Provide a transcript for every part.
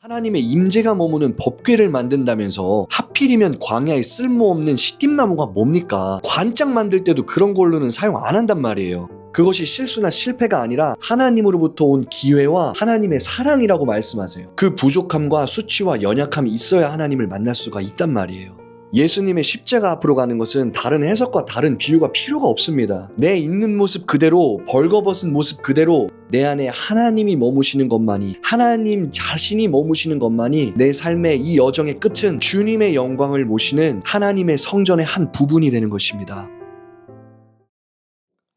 하나님의 임재가 머무는 법궤를 만든다면서 하필이면 광야에 쓸모없는 시띠나무가 뭡니까? 관짝 만들 때도 그런 걸로는 사용 안 한단 말이에요. 그것이 실수나 실패가 아니라 하나님으로부터 온 기회와 하나님의 사랑이라고 말씀하세요. 그 부족함과 수치와 연약함이 있어야 하나님을 만날 수가 있단 말이에요. 예수님의 십자가 앞으로 가는 것은 다른 해석과 다른 비유가 필요가 없습니다. 내 있는 모습 그대로, 벌거벗은 모습 그대로 내 안에 하나님이 머무시는 것만이, 하나님 자신이 머무시는 것만이 내 삶의 이 여정의 끝은 주님의 영광을 모시는 하나님의 성전의 한 부분이 되는 것입니다.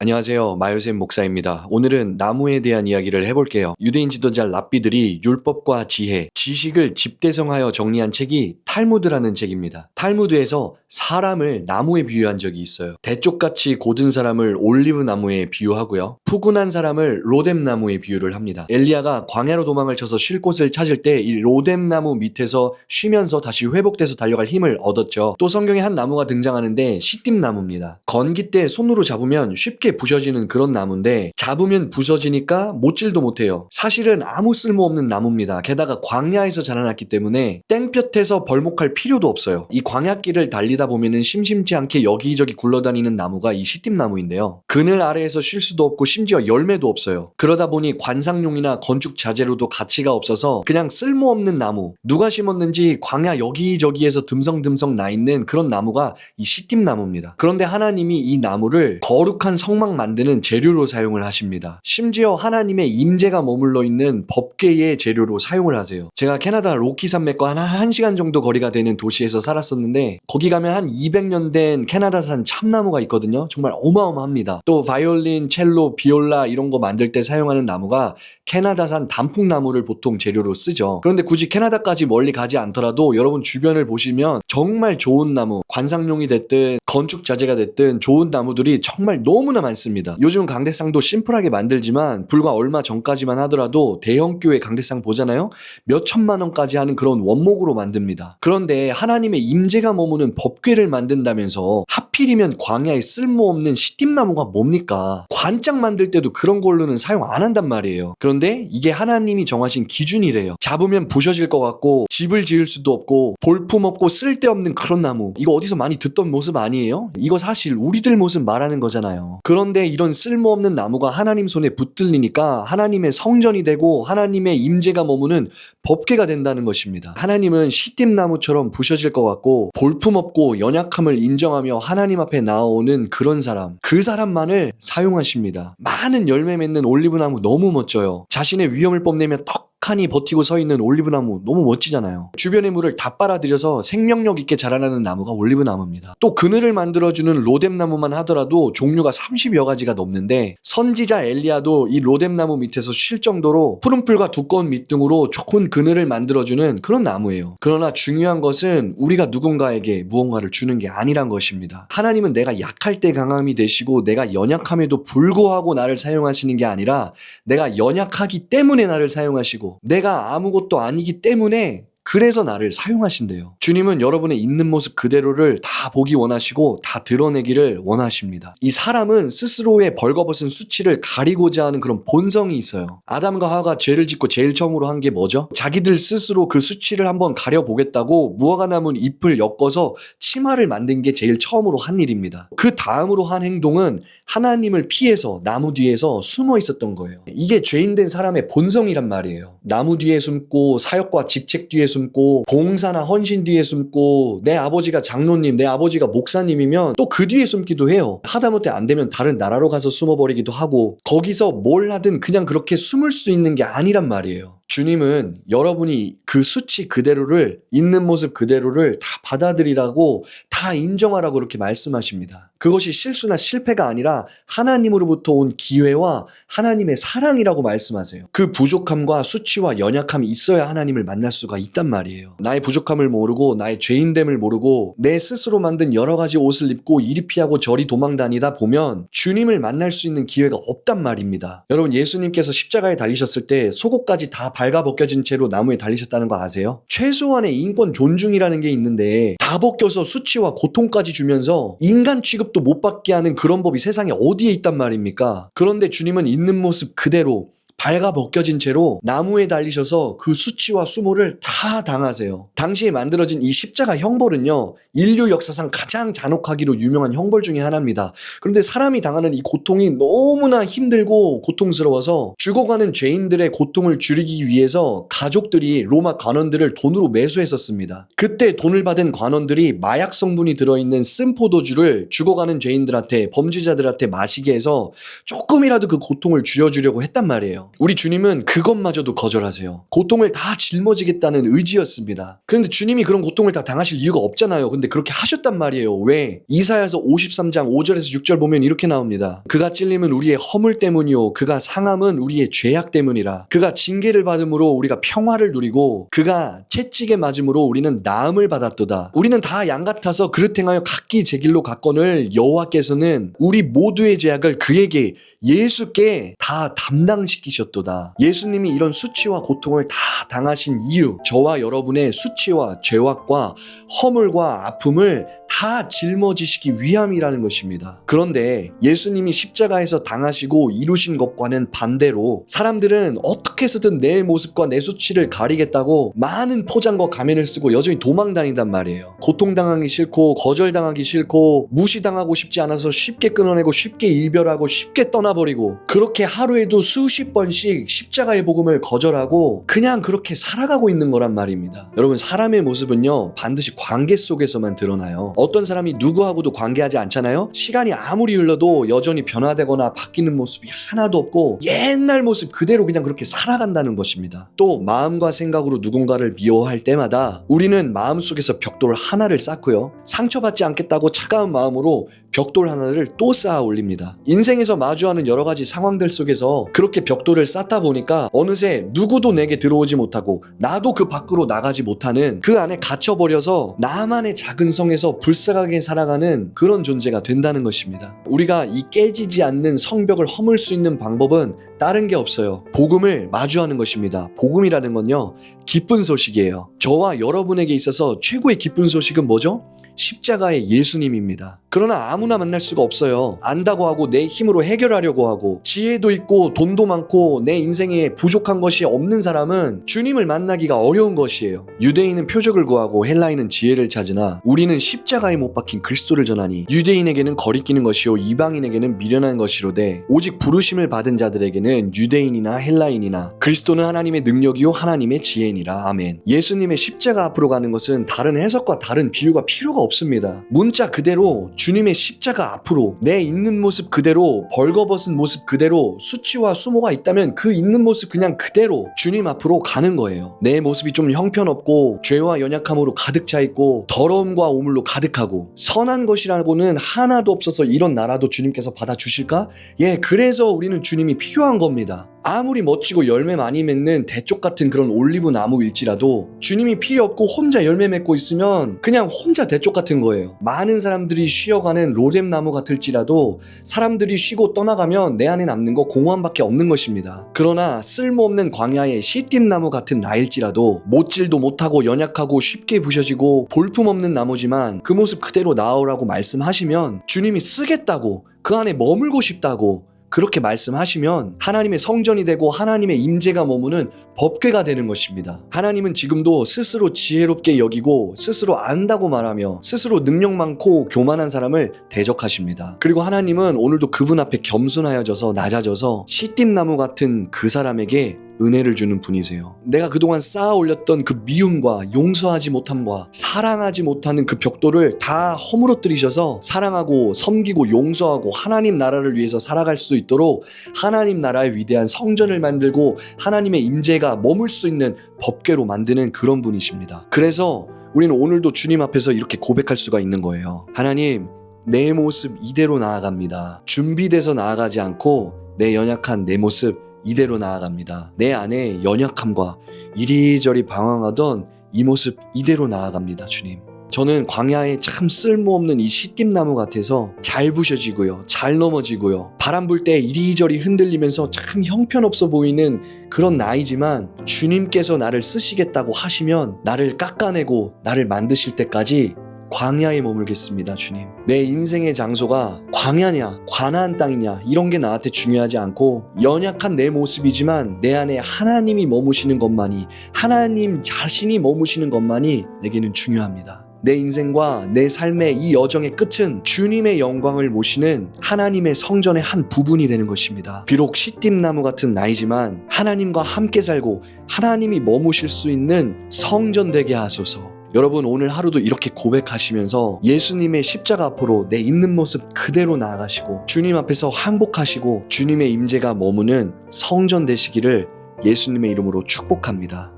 안녕하세요. 마요셉 목사입니다. 오늘은 나무에 대한 이야기를 해볼게요. 유대인 지도자 랍비들이 율법과 지혜, 지식을 집대성하여 정리한 책이 탈무드라는 책입니다. 탈무드에서 사람을 나무에 비유한 적이 있어요. 대쪽같이 곧은 사람을 올리브 나무에 비유하고요. 푸근한 사람을 로뎀 나무에 비유를 합니다. 엘리야가 광야로 도망을 쳐서 쉴 곳을 찾을 때 이 로뎀 나무 밑에서 쉬면서 다시 회복돼서 달려갈 힘을 얻었죠. 또 성경에 한 나무가 등장하는데 시띠 나무입니다. 건기 때 손으로 잡으면 쉽게 부셔지는 그런 나무인데 잡으면 부서지니까 못질도 못해요. 사실은 아무 쓸모없는 나무입니다. 게다가 광야에서 자라났기 때문에 땡볕에서 벌목할 필요도 없어요. 이 광야길을 달리다 보면은 심심치 않게 여기저기 굴러다니는 나무가 이 시띠나무인데요. 그늘 아래에서 쉴 수도 없고 심지어 열매도 없어요. 그러다 보니 관상용이나 건축 자재로도 가치가 없어서 그냥 쓸모없는 나무, 누가 심었는지 광야 여기저기에서 듬성듬성 나 있는 그런 나무가 이 시띠나무입니다. 그런데 하나님이 이 나무를 거룩한 성막 만드는 재료로 사용을 하십니다. 심지어 하나님의 임재가 머물러 있는 법궤의 재료로 사용을 하세요. 제가 캐나다 로키 산맥과 한 1시간 정도 거리가 되는 도시에서 살았었는데 거기 가면 한 200년 된 캐나다산 참나무가 있거든요. 정말 어마어마합니다. 또 바이올린, 첼로, 비올라 이런 거 만들 때 사용하는 나무가 캐나다산 단풍나무를 보통 재료로 쓰죠. 그런데 굳이 캐나다까지 멀리 가지 않더라도 여러분 주변을 보시면 정말 좋은 나무, 관상용이 됐든 건축 자재가 됐든 좋은 나무들이 정말 너무나 많습니다. 요즘 강대상도 심플하게 만들지만 불과 얼마 전까지만 하더라도 대형 교회 강대상 보잖아요. 몇 천만 원까지 하는 그런 원목으로 만듭니다. 그런데 하나님의 임재가 머무는 법궤를 만든다면서 하필이면 광야에 쓸모없는 시띠나무가 뭡니까? 관짝 만들 때도 그런 걸로는 사용 안 한단 말이에요. 그런데 이게 하나님이 정하신 기준이래요. 잡으면 부셔질 것 같고 집을 지을 수도 없고 볼품없고 쓸데없는 그런 나무, 이거 어디서 많이 듣던 모습 아니에요? 이거 사실 우리들 모습 말하는 거잖아요. 그런데 이런 쓸모없는 나무가 하나님 손에 붙들리니까 하나님의 성전이 되고 하나님의 임재가 머무는 법궤가 된다는 것입니다. 하나님은 시띠나무처럼 부셔질 것 같고 볼품없고 연약함을 인정하며 하나님 앞에 나오는 그런 사람, 그 사람만을 사용하십니다. 많은 열매 맺는 올리브나무 너무 멋져요. 자신의 위험을 뽐내며 떡하니 버티고 서 있는 올리브나무 너무 멋지잖아요. 주변의 물을 다 빨아들여서 생명력 있게 자라나는 나무가 올리브나무입니다. 또 그늘을 만들어주는 로뎀나무만 하더라도 종류가 30여 가지가 넘는데 선지자 엘리야도 이 로뎀나무 밑에서 쉴 정도로 푸른 풀과 두꺼운 밑둥으로 좋은 그늘을 만들어주는 그런 나무예요. 그러나 중요한 것은 우리가 누군가에게 무언가를 주는 게 아니란 것입니다. 하나님은 내가 약할 때 강함이 되시고 내가 연약함에도 불구하고 나를 사용하시는 게 아니라 내가 연약하기 때문에 나를 사용하시고 내가 아무것도 아니기 때문에 그래서 나를 사용하신대요. 주님은 여러분의 있는 모습 그대로를 다 보기 원하시고 다 드러내기를 원하십니다. 이 사람은 스스로의 벌거벗은 수치를 가리고자 하는 그런 본성이 있어요. 아담과 하와가 죄를 짓고 제일 처음으로 한 게 뭐죠? 자기들 스스로 그 수치를 한번 가려보겠다고 무화과 나무 잎을 엮어서 치마를 만든 게 제일 처음으로 한 일입니다. 그 다음으로 한 행동은 하나님을 피해서 나무 뒤에서 숨어 있었던 거예요. 이게 죄인된 사람의 본성이란 말이에요. 나무 뒤에 숨고 사역과 직책 뒤에 숨고 봉사나 헌신 뒤에 숨고 내 아버지가 장로님, 내 아버지가 목사님이면 또 그 뒤에 숨기도 해요. 하다못해 안 되면 다른 나라로 가서 숨어버리기도 하고 거기서 뭘 하든 그냥 그렇게 숨을 수 있는 게 아니란 말이에요. 주님은 여러분이 그 수치 그대로를, 있는 모습 그대로를 다 받아들이라고, 다 인정하라고 그렇게 말씀하십니다. 그것이 실수나 실패가 아니라 하나님으로부터 온 기회와 하나님의 사랑이라고 말씀하세요. 그 부족함과 수치와 연약함이 있어야 하나님을 만날 수가 있단 말이에요. 나의 부족함을 모르고 나의 죄인됨을 모르고 내 스스로 만든 여러 가지 옷을 입고 이리 피하고 저리 도망다니다 보면 주님을 만날 수 있는 기회가 없단 말입니다. 여러분, 예수님께서 십자가에 달리셨을 때 속옷까지 다 발가벗겨진 채로 나무에 달리셨다는 거 아세요? 최소한의 인권 존중이라는 게 있는데 다 벗겨서 수치와 고통까지 주면서 인간 취급도 못 받게 하는 그런 법이 세상에 어디에 있단 말입니까? 그런데 주님은 있는 모습 그대로 발가 벗겨진 채로 나무에 달리셔서 그 수치와 수모를 다 당하세요. 당시에 만들어진 이 십자가 형벌은요, 인류 역사상 가장 잔혹하기로 유명한 형벌 중에 하나입니다. 그런데 사람이 당하는 이 고통이 너무나 힘들고 고통스러워서 죽어가는 죄인들의 고통을 줄이기 위해서 가족들이 로마 관원들을 돈으로 매수했었습니다. 그때 돈을 받은 관원들이 마약 성분이 들어있는 쓴포도주를 죽어가는 죄인들한테, 범죄자들한테 마시게 해서 조금이라도 그 고통을 줄여주려고 했단 말이에요. 우리 주님은 그것마저도 거절하세요. 고통을 다 짊어지겠다는 의지였습니다. 그런데 주님이 그런 고통을 다 당하실 이유가 없잖아요. 근데 그렇게 하셨단 말이에요. 왜? 이사야서 53장 5절에서 6절 보면 이렇게 나옵니다. 그가 찔림은 우리의 허물 때문이요 그가 상함은 우리의 죄악 때문이라. 그가 징계를 받음으로 우리가 평화를 누리고 그가 채찍에 맞음으로 우리는 나음을 받았도다. 우리는 다 양 같아서 그릇 행하여 각기 제 길로 갔거늘 여호와께서는 우리 모두의 죄악을 그에게, 예수께 다 담당시키셨도다. 예수님이 이런 수치와 고통을 다 당하신 이유, 저와 여러분의 수치와 죄악과 허물과 아픔을 다 짊어지시기 위함이라는 것입니다. 그런데 예수님이 십자가에서 당하시고 이루신 것과는 반대로 사람들은 어떻게 해서든 내 모습과 내 수치를 가리겠다고 많은 포장과 가면을 쓰고 여전히 도망다닌단 말이에요. 고통당하기 싫고 거절당하기 싫고 무시당하고 싶지 않아서 쉽게 끊어내고 쉽게 이별하고 쉽게 떠나버리고, 그렇게 하루에도 수십 번씩 십자가의 복음을 거절하고 그냥 그렇게 살아가고 있는 거란 말입니다. 여러분, 사람의 모습은요 반드시 관계 속에서만 드러나요. 어떤 사람이 누구하고도 관계하지 않잖아요. 시간이 아무리 흘러도 여전히 변화되거나 바뀌는 모습이 하나도 없고 옛날 모습 그대로 그냥 그렇게 살아간다는 것입니다. 또 마음과 생각으로 누군가를 미워할 때마다 우리는 마음속에서 벽돌 하나를 쌓고요, 상처받지 않겠다고 차가운 마음으로 벽돌 하나를 또 쌓아 올립니다. 인생에서 마주하는 여러 가지 상황들 속에서 그렇게 벽돌을 쌓다 보니까 어느새 누구도 내게 들어오지 못하고 나도 그 밖으로 나가지 못하는, 그 안에 갇혀버려서 나만의 작은 성에서 불쌍하게 살아가는 그런 존재가 된다는 것입니다. 우리가 이 깨지지 않는 성벽을 허물 수 있는 방법은 다른 게 없어요. 복음을 마주하는 것입니다. 복음이라는 건요, 기쁜 소식이에요. 저와 여러분에게 있어서 최고의 기쁜 소식은 뭐죠? 십자가의 예수님입니다. 그러나 아무나 만날 수가 없어요. 안다고 하고 내 힘으로 해결하려고 하고 지혜도 있고 돈도 많고 내 인생에 부족한 것이 없는 사람은 주님을 만나기가 어려운 것이에요. 유대인은 표적을 구하고 헬라인은 지혜를 찾으나 우리는 십자가에 못 박힌 그리스도를 전하니 유대인에게는 거리끼는 것이요 이방인에게는 미련한 것이로되 오직 부르심을 받은 자들에게는 유대인이나 헬라인이나 그리스도는 하나님의 능력이요 하나님의 지혜니라. 아멘. 예수님의 십자가 앞으로 가는 것은 다른 해석과 다른 비유가 필요가 없습니다. 문자 그대로 주님의 십자가 앞으로 내 있는 모습 그대로, 벌거벗은 모습 그대로, 수치와 수모가 있다면 그 있는 모습 그냥 그대로 주님 앞으로 가는 거예요. 내 모습이 좀 형편없고 죄와 연약함으로 가득 차 있고 더러움과 오물로 가득하고 선한 것이라고는 하나도 없어서 이런 나라도 주님께서 받아주실까? 예, 그래서 우리는 주님이 필요한 겁니다. 아무리 멋지고 열매 많이 맺는 대쪽 같은 그런 올리브 나무일지라도 주님이 필요 없고 혼자 열매 맺고 있으면 그냥 혼자 대쪽 같은 거예요. 많은 사람들이 쉬어가는 로뎀나무 같을지라도 사람들이 쉬고 떠나가면 내 안에 남는 거 공허함밖에 없는 것입니다. 그러나 쓸모없는 광야의 시띠나무 같은 나일지라도 못질도 못하고 연약하고 쉽게 부셔지고 볼품없는 나무지만 그 모습 그대로 나오라고 말씀하시면 주님이 쓰겠다고, 그 안에 머물고 싶다고 그렇게 말씀하시면 하나님의 성전이 되고 하나님의 임재가 머무는 법궤가 되는 것입니다. 하나님은 지금도 스스로 지혜롭게 여기고 스스로 안다고 말하며 스스로 능력 많고 교만한 사람을 대적하십니다. 그리고 하나님은 오늘도 그분 앞에 겸손하여져서 낮아져서 시띠나무 같은 그 사람에게 은혜를 주는 분이세요. 내가 그동안 쌓아 올렸던 그 미움과 용서하지 못함과 사랑하지 못하는 그 벽돌을 다 허물어뜨리셔서 사랑하고 섬기고 용서하고 하나님 나라를 위해서 살아갈 수 있도록 하나님 나라의 위대한 성전을 만들고 하나님의 임재가 머물 수 있는 법궤로 만드는 그런 분이십니다. 그래서 우리는 오늘도 주님 앞에서 이렇게 고백할 수가 있는 거예요. 하나님, 내 모습 이대로 나아갑니다. 준비돼서 나아가지 않고 내 연약한 내 모습 이대로 나아갑니다. 내 안에 연약함과 이리저리 방황하던 이 모습 이대로 나아갑니다. 주님, 저는 광야에 참 쓸모없는 이 시띠나무 같아서 잘 부셔지고요, 잘 넘어지고요, 바람 불 때 이리저리 흔들리면서 참 형편없어 보이는 그런 나이지만 주님께서 나를 쓰시겠다고 하시면 나를 깎아내고 나를 만드실 때까지 광야에 머물겠습니다, 주님. 내 인생의 장소가 광야냐, 가나안 땅이냐 이런 게 나한테 중요하지 않고 연약한 내 모습이지만 내 안에 하나님이 머무시는 것만이, 하나님 자신이 머무시는 것만이 내게는 중요합니다. 내 인생과 내 삶의 이 여정의 끝은 주님의 영광을 모시는 하나님의 성전의 한 부분이 되는 것입니다. 비록 시띠나무 같은 나이지만 하나님과 함께 살고 하나님이 머무실 수 있는 성전 되게 하소서. 여러분, 오늘 하루도 이렇게 고백하시면서 예수님의 십자가 앞으로 내 있는 모습 그대로 나아가시고 주님 앞에서 항복하시고 주님의 임재가 머무는 성전 되시기를 예수님의 이름으로 축복합니다.